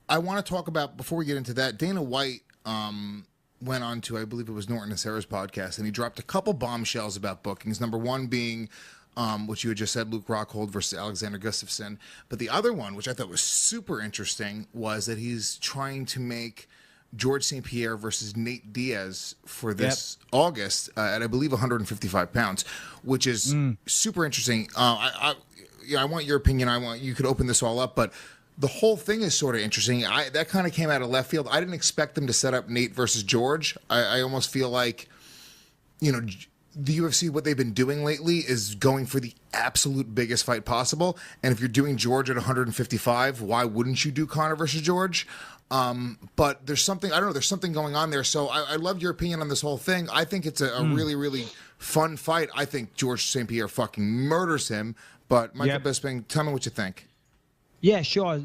I want to talk about, before we get into that, Dana White went on to, I believe it was Norton and Sarah's podcast, and he dropped a couple bombshells about bookings. Number one being, which you had just said, Luke Rockhold versus Alexander Gustafsson. But the other one, which I thought was super interesting, was that he's trying to make George St. Pierre versus Nate Diaz for this August at, I believe, 155 pounds, which is super interesting. I want your opinion. You could open this all up, but the whole thing is sort of interesting. That kind of came out of left field. I didn't expect them to set up Nate versus George. I almost feel like, the UFC, what they've been doing lately is going for the absolute biggest fight possible. And if you're doing George at 155, why wouldn't you do Conor versus George? But there's something, I don't know, there's something going on there. So I love your opinion on this whole thing. I think it's a really, really fun fight. I think George St. Pierre fucking murders him. But Michael Bisping, tell me what you think. Yeah, sure.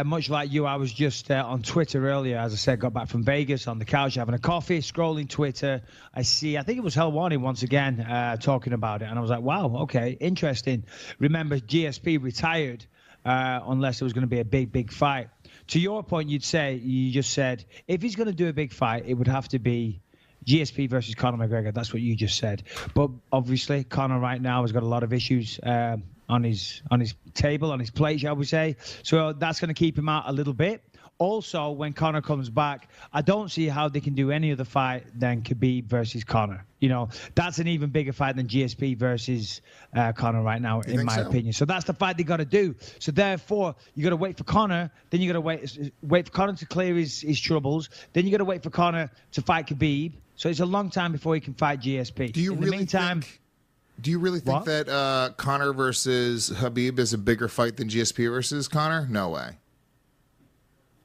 Much like you, I was just on Twitter earlier. As I said, got back from Vegas on the couch having a coffee, scrolling Twitter. I think it was Helwani once again talking about it. And I was like, wow, okay, interesting. Remember, GSP retired unless it was going to be a big, big fight. To your point, you just said, if he's going to do a big fight, it would have to be GSP versus Conor McGregor. That's what you just said. But obviously, Conor right now has got a lot of issues on his table, on his plate, shall we say. So that's going to keep him out a little bit. Also, when Conor comes back, I don't see how they can do any other fight than Khabib versus Conor. That's an even bigger fight than GSP versus Conor right now, in my opinion. So that's the fight they got to do. So therefore, you got to wait for Conor. Then you got to wait for Conor to clear his troubles. Then you got to wait for Conor to fight Khabib. So it's a long time before he can fight GSP. Do you really think that Conor versus Khabib is a bigger fight than GSP versus Conor? No way.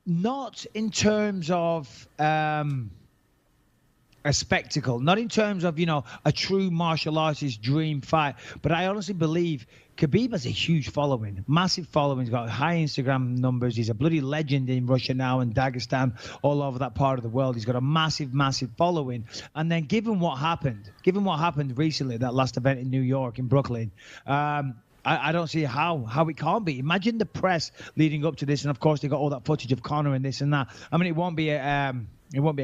Not in terms of a spectacle, not in terms of, a true martial artist dream fight. But I honestly believe Khabib has a huge following, massive following. He's got high Instagram numbers. He's a bloody legend in Russia now and Dagestan, all over that part of the world. He's got a massive, massive following. And then given what happened recently, that last event in New York, in Brooklyn, I don't see how it can't be. Imagine the press leading up to this, and of course they got all that footage of Conor and this and that. I mean, it won't be a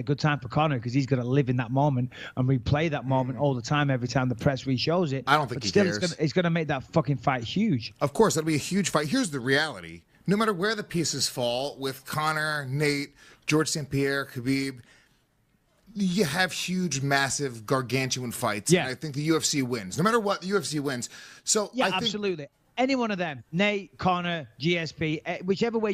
good time for Conor because he's going to live in that moment and replay that moment all the time. Every time the press re-shows it, I don't think he cares. It's going to make that fucking fight huge. Of course, that'll be a huge fight. Here's the reality: no matter where the pieces fall with Conor, Nate, George St. Pierre, Khabib, you have huge, massive, gargantuan fights. Yeah. And I think the UFC wins. No matter what, the UFC wins. So yeah, absolutely. Any one of them, Nate, Conor, GSP, whichever way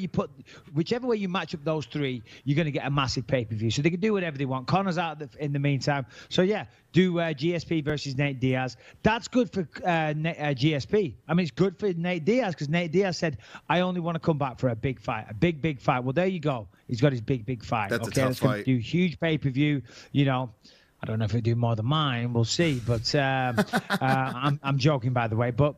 you match up those three, you're going to get a massive pay-per-view. So they can do whatever they want. Conor's out in the meantime. So yeah, do GSP versus Nate Diaz. That's good for GSP. I mean, it's good for Nate Diaz because Nate Diaz said, I only want to come back for a big fight, a big, big fight. Well, there you go. He's got his big, big fight. That's a tough fight. Do huge pay-per-view, I don't know if he'll do more than mine. We'll see. But I'm joking, by the way. But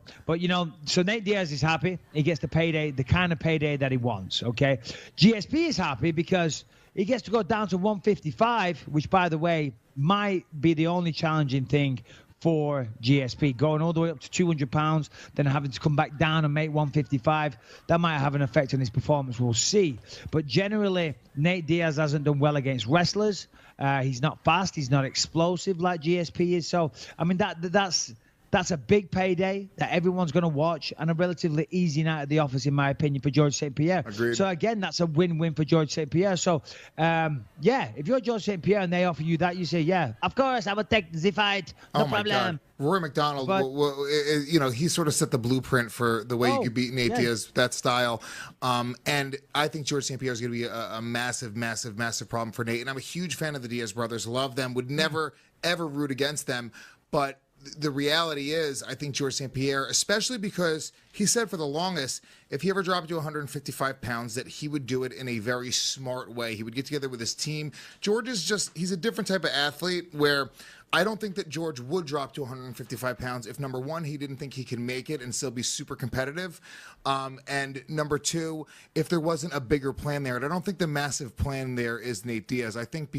so Nate Diaz is happy. He gets the payday, the kind of payday that he wants. Okay. GSP is happy because he gets to go down to 155, which, by the way, might be the only challenging thing for GSP, going all the way up to 200 pounds, then having to come back down and make 155. That might have an effect on his performance. We'll see. But generally, Nate Diaz hasn't done well against wrestlers. He's not fast. He's not explosive like GSP is. So, I mean, that's a big payday that everyone's going to watch and a relatively easy night at the office, in my opinion, for George St. Pierre. Agreed. So, again, that's a win-win for George St. Pierre. So, if you're George St. Pierre and they offer you that, you say, yeah, of course, I would take the fight. No problem. God. Rory McDonald, he sort of set the blueprint for the way you could beat Nate Diaz, that style. And I think George St. Pierre is going to be a massive, massive, massive problem for Nate. And I'm a huge fan of the Diaz brothers. Love them. Would never, ever root against them. But the reality is, I think George St. Pierre, especially because he said for the longest, if he ever dropped to 155 pounds, that he would do it in a very smart way. He would get together with his team. George is he's a different type of athlete where I don't think that George would drop to 155 pounds if, number one, he didn't think he can make it and still be super competitive. And number two, if there wasn't a bigger plan there. And I don't think the massive plan there is Nate Diaz. I think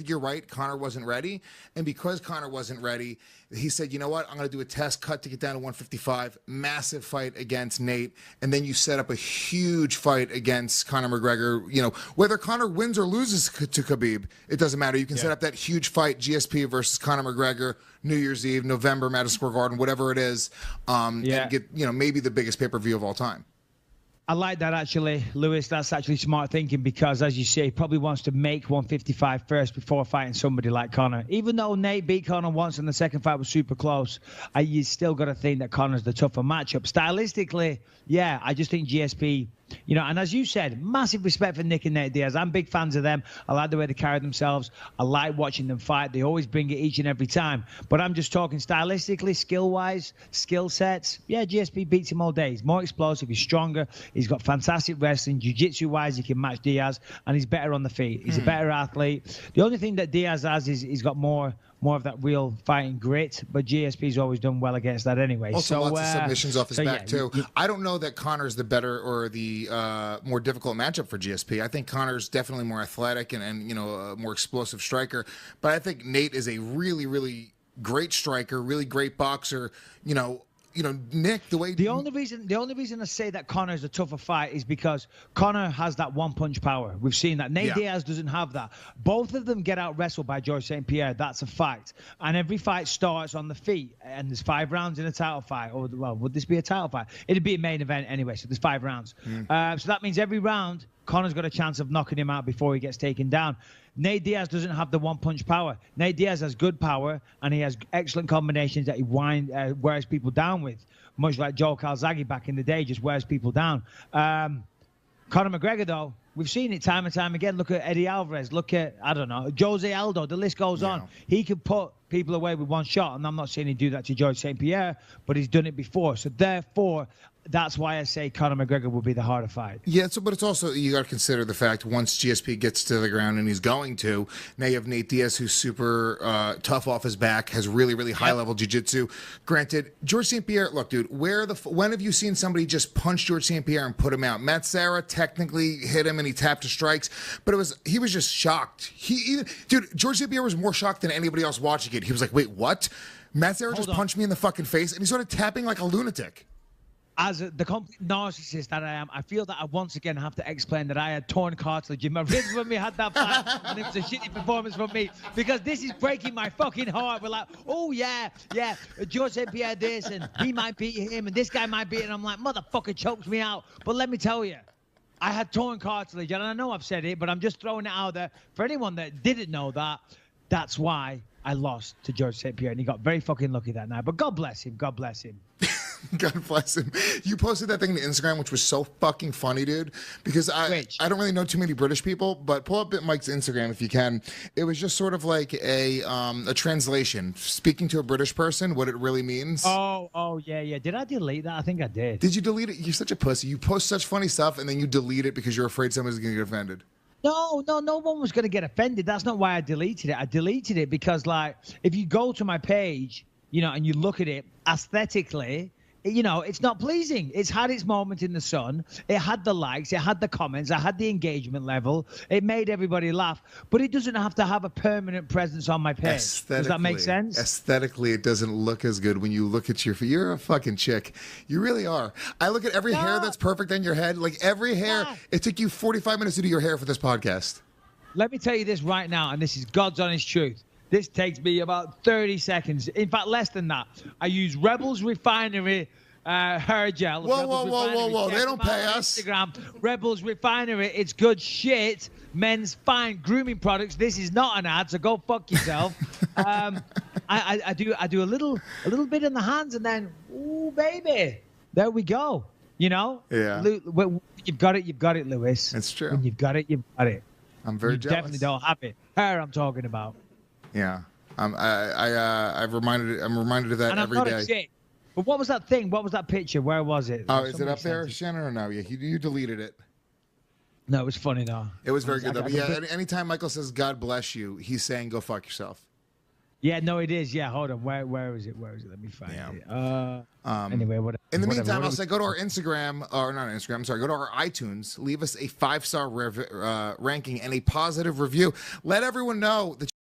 you're right, Conor wasn't ready. And because Conor wasn't ready, he said, you know what, I'm going to do a test cut to get down to 155, massive fight against Nate, and then you set up a huge fight against Conor McGregor. You know, whether Conor wins or loses to Khabib, it doesn't matter. You can set up that huge fight, GSP versus Conor McGregor, New Year's Eve, November, Madison Square Garden, whatever it is, and get, maybe the biggest pay-per-view of all time. I like that, actually, Lewis. That's actually smart thinking because, as you say, he probably wants to make 155 first before fighting somebody like Conor. Even though Nate beat Conor once and the second fight was super close, you still got to think that Conor's the tougher matchup. Stylistically, yeah, I just think GSP, and as you said, massive respect for Nick and Nate Diaz. I'm big fans of them. I like the way they carry themselves. I like watching them fight. They always bring it each and every time. But I'm just talking stylistically, skill-wise, skill sets. Yeah, GSP beats him all day. He's more explosive. He's stronger. He's got fantastic wrestling. Jiu-jitsu-wise, he can match Diaz. And he's better on the feet. He's a better athlete. The only thing that Diaz has is he's got more of that real fighting grit, but GSP's always done well against that anyway. Also, lots of submissions off his back, too. I don't know that Conor's the better or the more difficult matchup for GSP. I think Conor's definitely more athletic and a more explosive striker, but I think Nate is a really, really great striker, really great boxer. Nick, the only reason I say that Conor's a tougher fight is because Conor has that one-punch power. We've seen that. Nate Diaz doesn't have that. Both of them get out-wrestled by George St. Pierre. That's a fact. And every fight starts on the feet. And there's 5 rounds in a title fight. Or, well, would this be a title fight? It'd be a main event anyway, so there's 5 rounds. So that means every round, Conor's got a chance of knocking him out before he gets taken down. Nate Diaz doesn't have the one-punch power. Nate Diaz has good power, and he has excellent combinations that he wears people down with, much like Joe Calzaghe back in the day, just wears people down. Conor McGregor, though, we've seen it time and time again. Look at Eddie Alvarez. Look at, Jose Aldo. The list goes on. He could put people away with one shot, and I'm not saying he'd do that to George St. Pierre, but he's done it before. So, therefore, that's why I say Conor McGregor will be the harder fight. Yeah, but it's also, you got to consider the fact once GSP gets to the ground, and he's going to, now you have Nate Diaz, who's super tough off his back, has really, really high-level jiu-jitsu. Granted, George St. Pierre, look, dude, when have you seen somebody just punch George St. Pierre and put him out? Matt Serra technically hit him, and he tapped his strikes, but he was just shocked. George St. Pierre was more shocked than anybody else watching it. He was like, wait, what? Matt Serra just punched me in the fucking face, and he started tapping like a lunatic. As the complete narcissist that I am, I feel that I once again have to explain that I had torn cartilage in my ribs when we had that fight, and it was a shitty performance from me, because this is breaking my fucking heart. We're like, oh, yeah, George St. Pierre this, and he might beat him, and this guy might beat him. And I'm like, motherfucker chokes me out. But let me tell you, I had torn cartilage, and I know I've said it, but I'm just throwing it out there for anyone that didn't know that. That's why I lost to George St. Pierre, and he got very fucking lucky that night. But God bless him. God bless him. God bless him. You posted that thing to Instagram, which was so fucking funny, dude. Because I don't really know too many British people, but pull up Mike's Instagram if you can. It was just sort of like a translation, speaking to a British person, what it really means. Oh, yeah. Did I delete that? I think I did. Did you delete it? You're such a pussy. You post such funny stuff, and then you delete it because you're afraid somebody's going to get offended. No one was going to get offended. That's not why I deleted it. I deleted it because, like, if you go to my page, and you look at it aesthetically, it's not pleasing. It's had its moment in the sun. It had the likes. It had the comments. It had the engagement level. It made everybody laugh. But it doesn't have to have a permanent presence on my page. Does that make sense? Aesthetically, it doesn't look as good when you look at your feet. You're a fucking chick. You really are. I look at every hair that's perfect on your head. Like every hair. Yeah. It took you 45 minutes to do your hair for this podcast. Let me tell you this right now, and this is God's honest truth. This takes me about 30 seconds. In fact, less than that. I use Rebels Refinery hair gel. Whoa. They don't pay us. Instagram, Rebels Refinery. It's good shit. Men's fine grooming products. This is not an ad, so go fuck yourself. I do a little bit in the hands, and then, ooh, baby. There we go. Yeah. You've got it, Lewis. It's true. When you've got it, you've got it. I'm very jealous. Definitely don't have it. Hair I'm talking about. Yeah, I'm reminded of that every day. Shit. But what was that thing? What was that picture? Where was it? Oh, is it up there, Shannon, or no? Yeah, you deleted it. No, it was funny though. It was very good though. But yeah, anytime Michael says "God bless you," he's saying "Go fuck yourself." Yeah, no, it is. Yeah, hold on. Where is it? Where is it? Let me find it. Anyway, whatever. In the meantime, whatever. I'll say go to our Instagram, or not Instagram, I'm sorry, go to our iTunes, leave us a 5-star ranking and a positive review. Let everyone know that